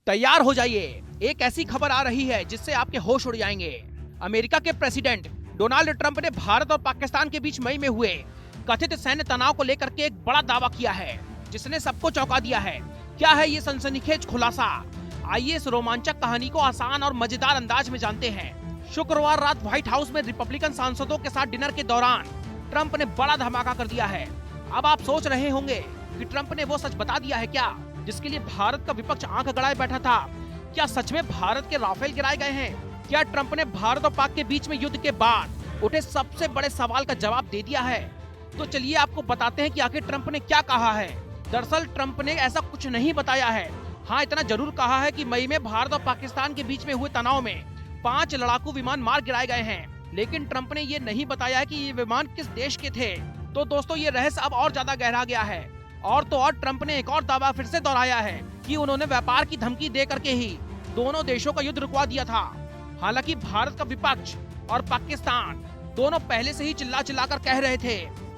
तैयार हो जाइए, एक ऐसी खबर आ रही है जिससे आपके होश उड़ जाएंगे। अमेरिका के प्रेसिडेंट डोनाल्ड ट्रंप ने भारत और पाकिस्तान के बीच मई में हुए कथित सैन्य तनाव को लेकर के एक बड़ा दावा किया है, जिसने सबको चौंका दिया है। क्या है ये सनसनीखेज खुलासा? आइए इस रोमांचक कहानी को आसान और मजेदार अंदाज में जानते हैं। शुक्रवार रात व्हाइट हाउस में रिपब्लिकन सांसदों के साथ डिनर के दौरान ट्रंप ने बड़ा धमाका कर दिया है। अब आप सोच रहे होंगे कि ट्रंप ने वो सच बता दिया है क्या, जिसके लिए भारत का विपक्ष आंख गड़ाए बैठा था। क्या सच में भारत के राफेल गिराए गए हैं? क्या ट्रंप ने भारत और पाक के बीच में युद्ध के बाद उठे सबसे बड़े सवाल का जवाब दे दिया है? तो चलिए आपको बताते हैं कि आखिर ट्रंप ने क्या कहा है। दरअसल ट्रंप ने ऐसा कुछ नहीं बताया है। हाँ, इतना जरूर कहा है कि मई में भारत और पाकिस्तान के बीच में हुए तनाव में 5 लड़ाकू विमान मार गिराए गए हैं। लेकिन ट्रंप ने ये नहीं बताया है कि ये विमान किस देश के थे। तो दोस्तों, ये रहस्य अब और ज्यादा गहरा गया है। और तो और ट्रंप ने एक और दावा फिर से दोहराया है कि उन्होंने व्यापार की धमकी दे करके ही दोनों देशों का युद्ध रुकवा दिया था। हालांकि भारत का विपक्ष और पाकिस्तान दोनों पहले से ही चिल्ला चिल्लाकर कह रहे थे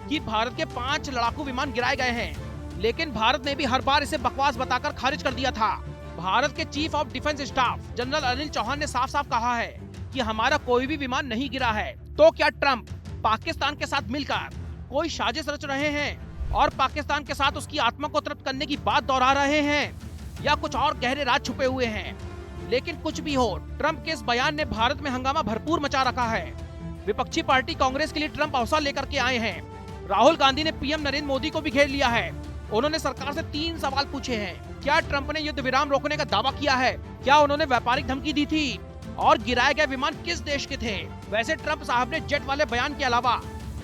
कि भारत के 5 लड़ाकू विमान गिराए गए हैं, लेकिन भारत ने भी हर बार इसे बकवास बताकर खारिज कर दिया था। भारत के chief of defence staff general Anil Chauhan ने साफ साफ कहा है कि हमारा कोई भी विमान नहीं गिरा है। तो क्या ट्रंप पाकिस्तान के साथ मिलकर कोई साजिश रच रहे हैं और पाकिस्तान के साथ उसकी आत्मा को तृप्त करने की बात दोहरा रहे हैं, या कुछ और गहरे राज छुपे हुए हैं? लेकिन कुछ भी हो, ट्रंप के इस बयान ने भारत में हंगामा भरपूर मचा रखा है। विपक्षी पार्टी कांग्रेस के लिए ट्रंप अवसर लेकर के आए हैं। राहुल गांधी ने पीएम नरेंद्र मोदी को भी घेर लिया है। उन्होंने सरकार से 3 सवाल पूछे हैं। क्या ट्रंप ने युद्ध विराम रोकने का दावा किया है? क्या उन्होंने व्यापारिक धमकी दी थी? और गिराए गए विमान किस देश के थे? वैसे ट्रंप साहब ने जेट वाले बयान के अलावा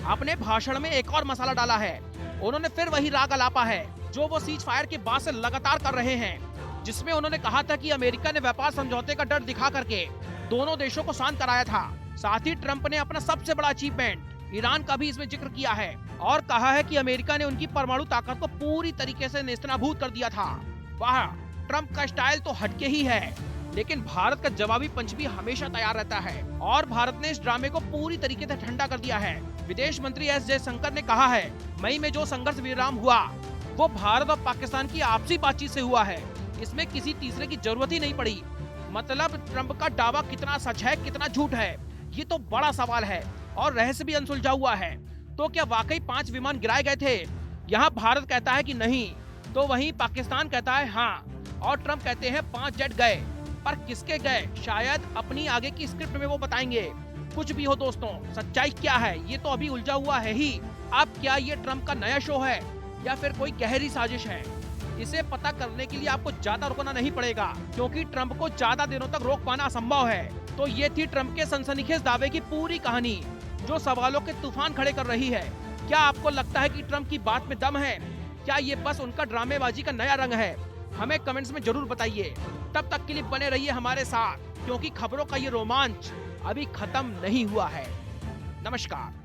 अपने भाषण में एक और मसाला डाला है। उन्होंने फिर वही राग अलापा है जो वो सीज फायर के बाद से लगातार कर रहे हैं, जिसमें उन्होंने कहा था कि अमेरिका ने व्यापार समझौते का डर दिखा करके दोनों देशों को शांत कराया था। साथ ही ट्रंप ने अपना सबसे बड़ा अचीवमेंट ईरान का भी इसमें जिक्र किया है और कहा है कि अमेरिका ने उनकी परमाणु ताकत को पूरी तरीके से नेस्तनाबूद कर दिया था। वाह, ट्रंप का स्टाइल तो हटके ही है, लेकिन भारत का जवाबी पंच भी हमेशा तैयार रहता है और भारत ने इस ड्रामे को पूरी तरीके से ठंडा कर दिया है। विदेश मंत्री एस जयशंकर ने कहा है, मई में जो संघर्ष विराम हुआ वो भारत और पाकिस्तान की आपसी बातचीत से हुआ है। इसमें किसी तीसरे की जरूरत ही नहीं पड़ी। मतलब ट्रंप का दावा कितना सच है, कितना झूठ है, ये तो बड़ा सवाल है और रहस्य भी अनसुलझा हुआ है। तो क्या वाकई 5 विमान गिराए गए थे? यहाँ भारत कहता है कि नहीं, तो वहीं पाकिस्तान कहता है हाँ, और ट्रंप कहते हैं 5 जेट गए। पर किसके गए, शायद अपनी आगे की स्क्रिप्ट में वो बताएंगे। कुछ भी हो दोस्तों, सच्चाई क्या है ये तो अभी उलझा हुआ है ही। अब क्या ये ट्रंप का नया शो है या फिर कोई गहरी साजिश है? इसे पता करने के लिए आपको ज्यादा रुकना नहीं पड़ेगा, क्योंकि ट्रंप को ज्यादा दिनों तक रोक पाना असंभव है। तो ये थी ट्रंप के सनसनीखेज दावे की पूरी कहानी, जो सवालों के तूफान खड़े कर रही है। क्या आपको लगता है कि ट्रंप की बात में दम है? क्या ये बस उनका ड्रामेबाजी का नया रंग है? हमें कमेंट्स में जरूर बताइए। तब तक के लिए बने रहिए हमारे साथ, क्योंकि खबरों का ये रोमांच अभी खत्म नहीं हुआ है। नमस्कार।